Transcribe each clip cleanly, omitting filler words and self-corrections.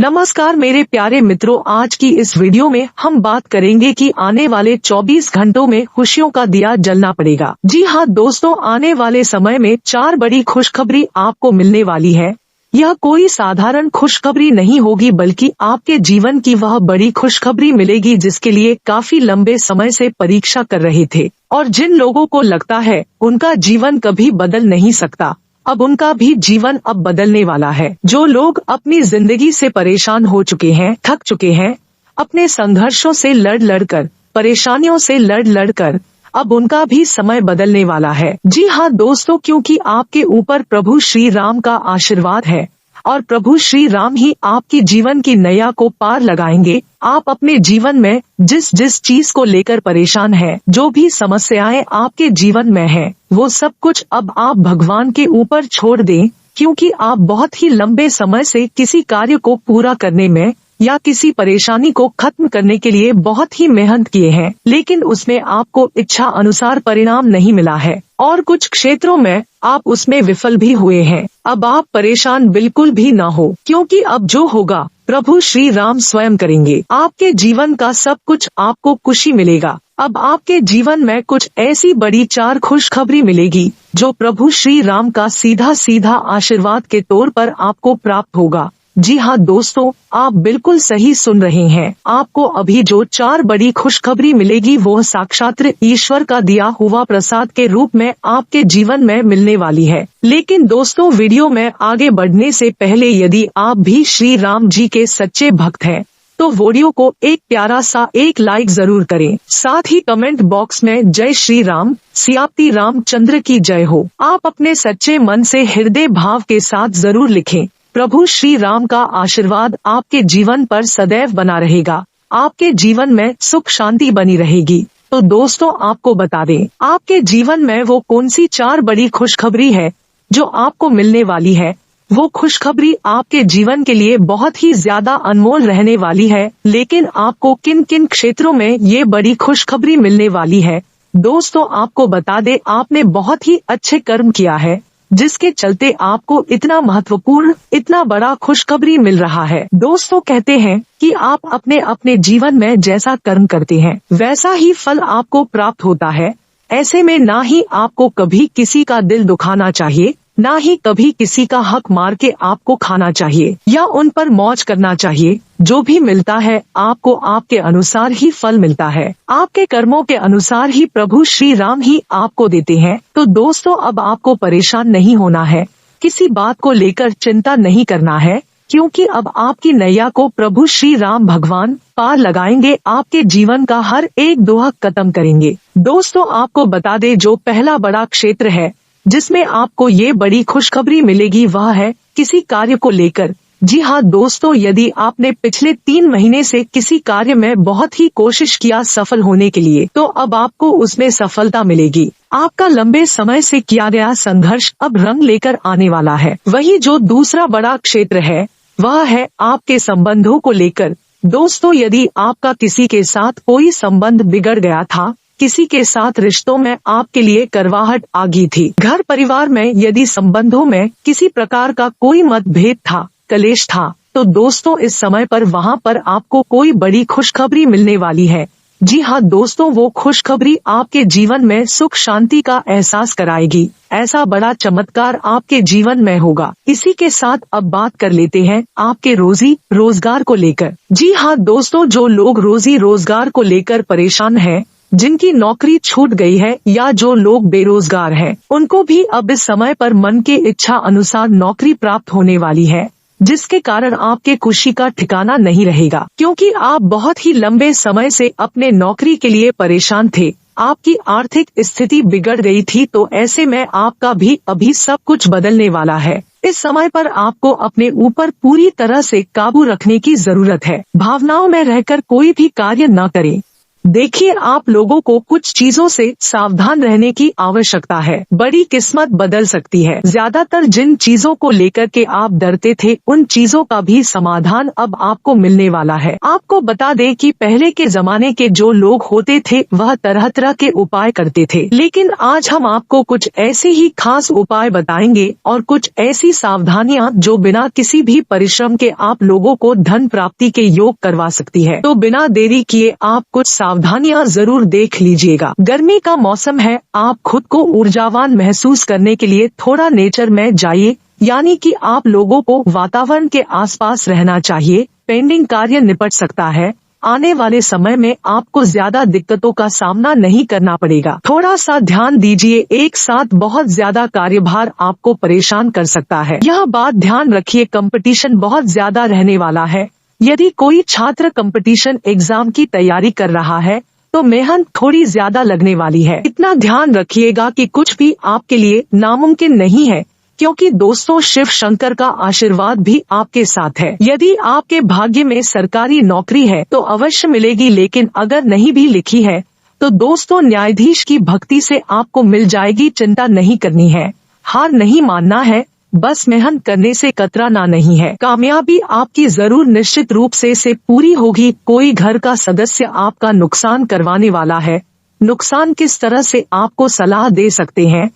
नमस्कार मेरे प्यारे मित्रों, आज की इस वीडियो में हम बात करेंगे कि आने वाले 24 घंटों में खुशियों का दिया जलना पड़ेगा। जी हाँ दोस्तों, आने वाले समय में 4 बड़ी खुशखबरी आपको मिलने वाली है। यह कोई साधारण खुशखबरी नहीं होगी, बल्कि आपके जीवन की वह बड़ी खुशखबरी मिलेगी जिसके लिए काफी लंबे समय से परीक्षा कर रहे थे और जिन लोगों को लगता है उनका जीवन कभी बदल नहीं सकता, अब उनका भी जीवन अब बदलने वाला है। जो लोग अपनी जिंदगी से परेशान हो चुके हैं, थक चुके हैं, अपने संघर्षों से लड़ कर, परेशानियों से लड़ कर, अब उनका भी समय बदलने वाला है। जी हाँ दोस्तों, क्योंकि आपके ऊपर प्रभु श्री राम का आशीर्वाद है और प्रभु श्री राम ही आपकी जीवन की नैया को पार लगाएंगे। आप अपने जीवन में जिस जिस चीज को लेकर परेशान हैं, जो भी समस्याएं आपके जीवन में हैं, वो सब कुछ अब आप भगवान के ऊपर छोड़ दें, क्योंकि आप बहुत ही लंबे समय से किसी कार्य को पूरा करने में या किसी परेशानी को खत्म करने के लिए बहुत ही मेहनत किए हैं, लेकिन उसमें आपको इच्छा अनुसार परिणाम नहीं मिला है और कुछ क्षेत्रों में आप उसमें विफल भी हुए हैं। अब आप परेशान बिल्कुल भी ना हो, क्योंकि अब जो होगा प्रभु श्री राम स्वयं करेंगे। आपके जीवन का सब कुछ आपको खुशी मिलेगा। अब आपके जीवन में कुछ ऐसी बड़ी 4 खुशखबरी मिलेगी जो प्रभु श्री राम का सीधा सीधा आशीर्वाद के तौर पर आपको प्राप्त होगा। जी हाँ दोस्तों, आप बिल्कुल सही सुन रहे हैं। आपको अभी जो 4 बड़ी खुशखबरी मिलेगी वो साक्षात ईश्वर का दिया हुआ प्रसाद के रूप में आपके जीवन में मिलने वाली है। लेकिन दोस्तों, वीडियो में आगे बढ़ने से पहले यदि आप भी श्री राम जी के सच्चे भक्त हैं तो वीडियो को एक प्यारा सा एक लाइक जरूर करें। साथ ही कमेंट बॉक्स में जय श्री राम, सियापति रामचंद्र की जय हो, आप अपने सच्चे मन से हृदय भाव के साथ जरूर लिखें। प्रभु श्री राम का आशीर्वाद आपके जीवन पर सदैव बना रहेगा। आपके जीवन में सुख शांति बनी रहेगी। तो दोस्तों, आपको बता दें, आपके जीवन में वो कौन सी 4 बड़ी खुशखबरी है जो आपको मिलने वाली है। वो खुशखबरी आपके जीवन के लिए बहुत ही ज्यादा अनमोल रहने वाली है। लेकिन आपको किन किन क्षेत्रों में ये बड़ी खुशखबरी मिलने वाली है, दोस्तों आपको बता दे, आपने बहुत ही अच्छे कर्म किया है जिसके चलते आपको इतना महत्वपूर्ण, इतना बड़ा खुशखबरी मिल रहा है। दोस्तों, कहते हैं कि आप अपने अपने जीवन में जैसा कर्म करते हैं वैसा ही फल आपको प्राप्त होता है। ऐसे में ना ही आपको कभी किसी का दिल दुखाना चाहिए, ना ही कभी किसी का हक मार के आपको खाना चाहिए या उन पर मौज करना चाहिए। जो भी मिलता है आपको आपके अनुसार ही फल मिलता है। आपके कर्मों के अनुसार ही प्रभु श्री राम ही आपको देते हैं। तो दोस्तों, अब आपको परेशान नहीं होना है, किसी बात को लेकर चिंता नहीं करना है, क्योंकि अब आपकी नैया को प्रभु श्री राम भगवान पार लगाएंगे। आपके जीवन का हर एक दुख खत्म करेंगे। दोस्तों, आपको बता दे, जो पहला बड़ा क्षेत्र है जिसमें आपको ये बड़ी खुशखबरी मिलेगी वह है किसी कार्य को लेकर। जी हाँ दोस्तों, यदि आपने पिछले 3 महीने से किसी कार्य में बहुत ही कोशिश किया सफल होने के लिए, तो अब आपको उसमें सफलता मिलेगी। आपका लंबे समय से किया गया संघर्ष अब रंग लेकर आने वाला है। वही जो दूसरा बड़ा क्षेत्र है वह है आपके संबंधों को लेकर। दोस्तों, यदि आपका किसी के साथ कोई संबंध बिगड़ गया था, किसी के साथ रिश्तों में आपके लिए करवाहट आ गई थी, घर परिवार में यदि संबंधों में किसी प्रकार का कोई मतभेद था, कलेश था, तो दोस्तों इस समय पर वहां पर आपको कोई बड़ी खुशखबरी मिलने वाली है। जी हाँ दोस्तों, वो खुशखबरी आपके जीवन में सुख शांति का एहसास कराएगी। ऐसा बड़ा चमत्कार आपके जीवन में होगा। इसी के साथ अब बात कर लेते हैं आपके रोजी रोजगार को लेकर। जी हाँ दोस्तों, जो लोग रोजी रोजगार को लेकर परेशान हैं, जिनकी नौकरी छूट गई है या जो लोग बेरोजगार हैं, उनको भी अब इस समय पर मन के इच्छा अनुसार नौकरी प्राप्त होने वाली है, जिसके कारण आपके खुशी का ठिकाना नहीं रहेगा, क्योंकि आप बहुत ही लंबे समय से अपने नौकरी के लिए परेशान थे। आपकी आर्थिक स्थिति बिगड़ गई थी, तो ऐसे में आपका भी अभी सब कुछ बदलने वाला है। इस समय पर आपको अपने ऊपर पूरी तरह से काबू रखने की जरूरत है। भावनाओं में रहकर कोई भी कार्य न करें। देखिए, आप लोगों को कुछ चीजों से सावधान रहने की आवश्यकता है। बड़ी किस्मत बदल सकती है। ज्यादातर जिन चीजों को लेकर के आप डरते थे, उन चीजों का भी समाधान अब आपको मिलने वाला है। आपको बता दें कि पहले के जमाने के जो लोग होते थे वह तरह तरह के उपाय करते थे, लेकिन आज हम आपको कुछ ऐसे ही खास उपाय बताएंगे और कुछ ऐसी सावधानियां जो बिना किसी भी परिश्रम के आप लोगों को धन प्राप्ति के योग करवा सकती है। तो बिना देरी किए आप कुछ सावधानियां जरूर देख लीजिएगा। गर्मी का मौसम है, आप खुद को ऊर्जावान महसूस करने के लिए थोड़ा नेचर में जाइए, यानी कि आप लोगों को वातावरण के आसपास रहना चाहिए। पेंडिंग कार्य निपट सकता है। आने वाले समय में आपको ज्यादा दिक्कतों का सामना नहीं करना पड़ेगा। थोड़ा सा ध्यान दीजिए, एक साथ बहुत ज्यादा कार्यभार आपको परेशान कर सकता है। यह बात ध्यान रखिए, कंपटीशन बहुत ज्यादा रहने वाला है। यदि कोई छात्र कंपटीशन एग्जाम की तैयारी कर रहा है तो मेहनत थोड़ी ज्यादा लगने वाली है। इतना ध्यान रखिएगा कि कुछ भी आपके लिए नामुमकिन नहीं है, क्योंकि दोस्तों शिव शंकर का आशीर्वाद भी आपके साथ है। यदि आपके भाग्य में सरकारी नौकरी है तो अवश्य मिलेगी, लेकिन अगर नहीं भी लिखी है तो दोस्तों न्यायाधीश की भक्ति से आपको मिल जाएगी। चिंता नहीं करनी है, हार नहीं मानना है, बस मेहनत करने से कतराना नहीं है। कामयाबी आपकी जरूर निश्चित रूप से पूरी होगी। कोई घर का सदस्य आपका नुकसान करवाने वाला है। नुकसान किस तरह से आपको सलाह दे सकते हैं?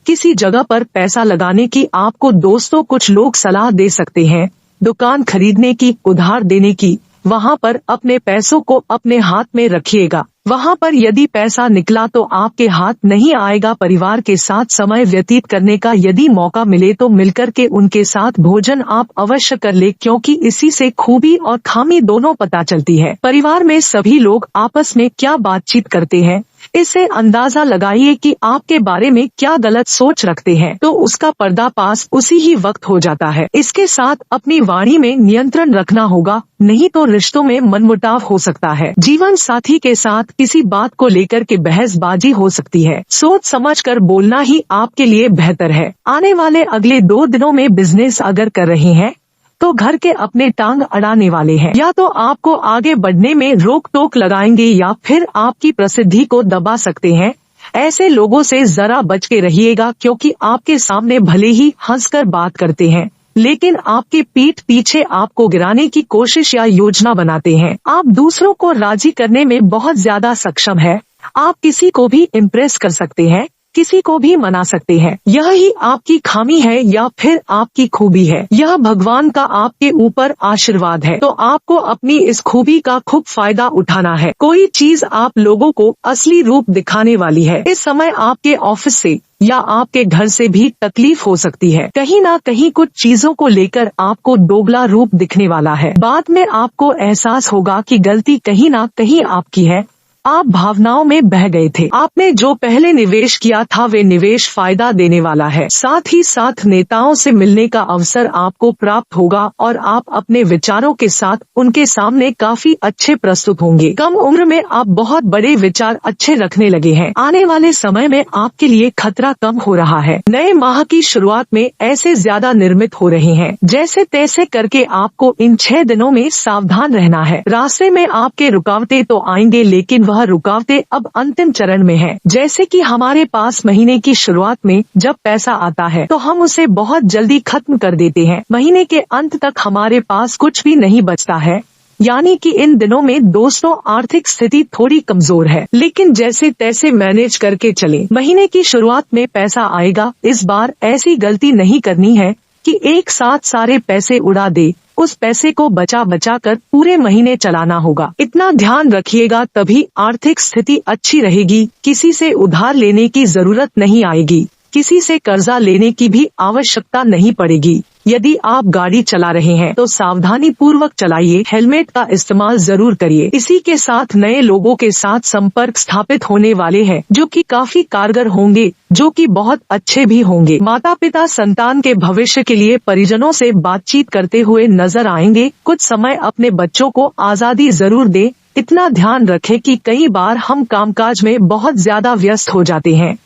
किसी जगह पर पैसा लगाने की आपको दोस्तों कुछ लोग सलाह दे सकते हैं। दुकान खरीदने की, उधार देने की, वहाँ पर अपने पैसों को अपने हाथ में रखिएगा। वहाँ पर यदि पैसा निकला तो आपके हाथ नहीं आएगा। परिवार के साथ समय व्यतीत करने का यदि मौका मिले तो मिलकर के उनके साथ भोजन आप अवश्य कर ले, क्योंकि इसी से खूबी और खामी दोनों पता चलती है। परिवार में सभी लोग आपस में क्या बातचीत करते हैं, इससे अंदाजा लगाइए कि आपके बारे में क्या गलत सोच रखते हैं, तो उसका पर्दाफाश उसी ही वक्त हो जाता है। इसके साथ अपनी वाणी में नियंत्रण रखना होगा, नहीं तो रिश्तों में मनमुटाव हो सकता है। जीवन साथी के साथ किसी बात को लेकर के बहसबाजी हो सकती है। सोच समझ कर बोलना ही आपके लिए बेहतर है। आने वाले अगले 2 दिनों में बिजनेस अगर कर रहे हैं तो घर के अपने टांग अड़ाने वाले हैं। या तो आपको आगे बढ़ने में रोक टोक लगाएंगे या फिर आपकी प्रसिद्धि को दबा सकते हैं। ऐसे लोगों से जरा बच के रहिएगा, क्योंकि आपके सामने भले ही हंसकर बात करते हैं, लेकिन आपके पीठ पीछे आपको गिराने की कोशिश या योजना बनाते हैं। आप दूसरों को राजी करने में बहुत ज्यादा सक्षम है। आप किसी को भी इम्प्रेस कर सकते हैं, किसी को भी मना सकते हैं। यह ही आपकी खामी है या फिर आपकी खूबी है। यह भगवान का आपके ऊपर आशीर्वाद है, तो आपको अपनी इस खूबी का खूब फायदा उठाना है। कोई चीज आप लोगों को असली रूप दिखाने वाली है। इस समय आपके ऑफिस से या आपके घर से भी तकलीफ हो सकती है। कहीं ना कहीं कुछ चीजों को लेकर आपको दोगला रूप दिखने वाला है। बाद में आपको एहसास होगा कि गलती कहीं ना कहीं आपकी है। आप भावनाओं में बह गए थे। आपने जो पहले निवेश किया था वे निवेश फायदा देने वाला है। साथ ही साथ नेताओं से मिलने का अवसर आपको प्राप्त होगा और आप अपने विचारों के साथ उनके सामने काफी अच्छे प्रस्तुत होंगे। कम उम्र में आप बहुत बड़े विचार अच्छे रखने लगे हैं। आने वाले समय में आपके लिए खतरा कम हो रहा है। नए माह की शुरुआत में ऐसे ज्यादा निर्मित हो रहे हैं। जैसे तैसे करके आपको इन 6 दिनों में सावधान रहना है। रास्ते में आपके रुकावटें तो आएंगे, लेकिन रुकावटें अब अंतिम चरण में हैं। जैसे कि हमारे पास महीने की शुरुआत में जब पैसा आता है तो हम उसे बहुत जल्दी खत्म कर देते हैं। महीने के अंत तक हमारे पास कुछ भी नहीं बचता है। यानी कि इन दिनों में दोस्तों आर्थिक स्थिति थोड़ी कमजोर है, लेकिन जैसे तैसे मैनेज करके चले। महीने की शुरुआत में पैसा आएगा। इस बार ऐसी गलती नहीं करनी है कि एक साथ सारे पैसे उड़ा दे। उस पैसे को बचा बचा कर पूरे महीने चलाना होगा। इतना ध्यान रखिएगा, तभी आर्थिक स्थिति अच्छी रहेगी। किसी से उधार लेने की जरूरत नहीं आएगी। किसी से कर्जा लेने की भी आवश्यकता नहीं पड़ेगी। यदि आप गाड़ी चला रहे हैं तो सावधानी पूर्वक चलाइए। हेलमेट का इस्तेमाल जरूर करिए। इसी के साथ नए लोगों के साथ संपर्क स्थापित होने वाले हैं, जो कि काफी कारगर होंगे, जो कि बहुत अच्छे भी होंगे। माता पिता संतान के भविष्य के लिए परिजनों से बातचीत करते हुए नजर आएंगे। कुछ समय अपने बच्चों को आजादी जरूर दें। इतना ध्यान रखें कि कई बार हम कामकाज में बहुत ज्यादा व्यस्त हो जाते हैं।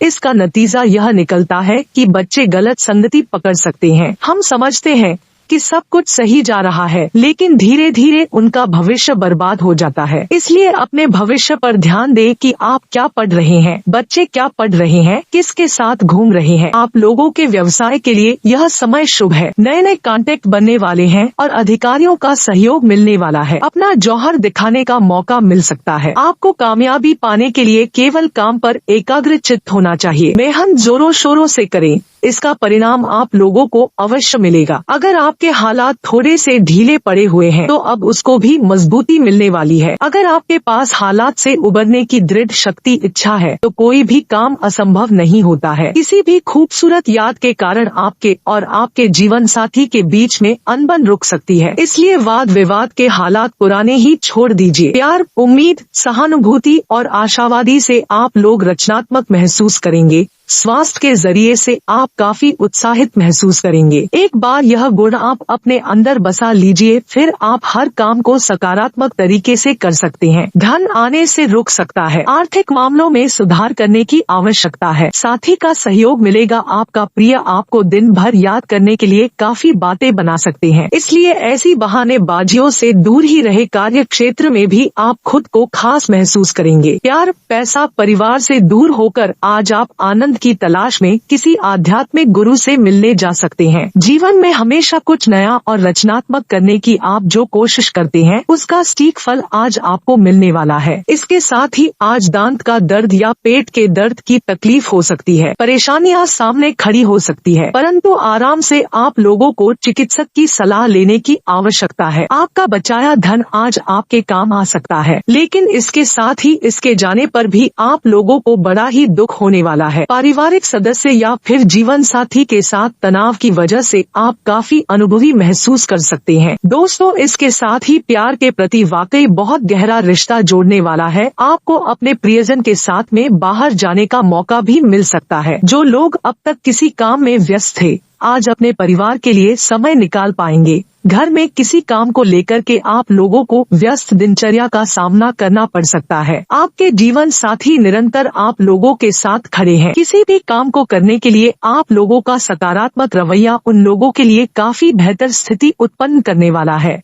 इसका नतीजा यह निकलता है कि बच्चे गलत संगति पकड़ सकते हैं। हम समझते हैं कि सब कुछ सही जा रहा है, लेकिन धीरे धीरे उनका भविष्य बर्बाद हो जाता है। इसलिए अपने भविष्य पर ध्यान दें कि आप क्या पढ़ रहे हैं, बच्चे क्या पढ़ रहे हैं, किसके साथ घूम रहे हैं। आप लोगों के व्यवसाय के लिए यह समय शुभ है। नए नए कॉन्टेक्ट बनने वाले हैं और अधिकारियों का सहयोग मिलने वाला है। अपना जौहर दिखाने का मौका मिल सकता है। आपको कामयाबी पाने के लिए केवल काम पर एकाग्रचित्त होना चाहिए। मेहनत जोरों शोरों से करें, इसका परिणाम आप लोगों को अवश्य मिलेगा। अगर आपके हालात थोड़े से ढीले पड़े हुए हैं तो अब उसको भी मजबूती मिलने वाली है। अगर आपके पास हालात से उबरने की दृढ़ शक्ति इच्छा है तो कोई भी काम असंभव नहीं होता है। किसी भी खूबसूरत याद के कारण आपके और आपके जीवन साथी के बीच में अनबन रुक सकती है। इसलिए वाद विवाद के हालात पुराने ही छोड़ दीजिए। प्यार, उम्मीद, सहानुभूति और आशावादी से आप लोग रचनात्मक महसूस करेंगे। स्वास्थ्य के जरिए से आप काफी उत्साहित महसूस करेंगे। एक बार यह गुण आप अपने अंदर बसा लीजिए, फिर आप हर काम को सकारात्मक तरीके से कर सकते हैं। धन आने से रुक सकता है। आर्थिक मामलों में सुधार करने की आवश्यकता है। साथी का सहयोग मिलेगा। आपका प्रिय आपको दिन भर याद करने के लिए काफी बातें बना सकते हैं, इसलिए ऐसी बहानेबाजियों से दूर ही रहे। कार्य क्षेत्र में भी आप खुद को खास महसूस करेंगे। प्यार, पैसा, परिवार से दूर होकर आज आप आनंद की तलाश में किसी आध्यात्मिक गुरु से मिलने जा सकते हैं। जीवन में हमेशा कुछ नया और रचनात्मक करने की आप जो कोशिश करते हैं उसका सटीक फल आज आपको मिलने वाला है। इसके साथ ही आज दांत का दर्द या पेट के दर्द की तकलीफ हो सकती है। परेशानियां सामने खड़ी हो सकती है, परंतु आराम से आप लोगों को चिकित्सक की सलाह लेने की आवश्यकता है। आपका बचाया धन आज आपके काम आ सकता है, लेकिन इसके साथ ही इसके जाने पर भी आप लोगों को बड़ा ही दुख होने वाला है। पारिवारिक सदस्य या फिर जीवन साथी के साथ तनाव की वजह से आप काफी अनुभवी महसूस कर सकते हैं। दोस्तों, इसके साथ ही प्यार के प्रति वाकई बहुत गहरा रिश्ता जोड़ने वाला है। आपको अपने प्रियजन के साथ में बाहर जाने का मौका भी मिल सकता है। जो लोग अब तक किसी काम में व्यस्त थे आज अपने परिवार के लिए समय निकाल पाएंगे। घर में किसी काम को लेकर के आप लोगों को व्यस्त दिनचर्या का सामना करना पड़ सकता है। आपके जीवन साथी निरंतर आप लोगों के साथ खड़े हैं। किसी भी काम को करने के लिए आप लोगों का सकारात्मक रवैया उन लोगों के लिए काफी बेहतर स्थिति उत्पन्न करने वाला है।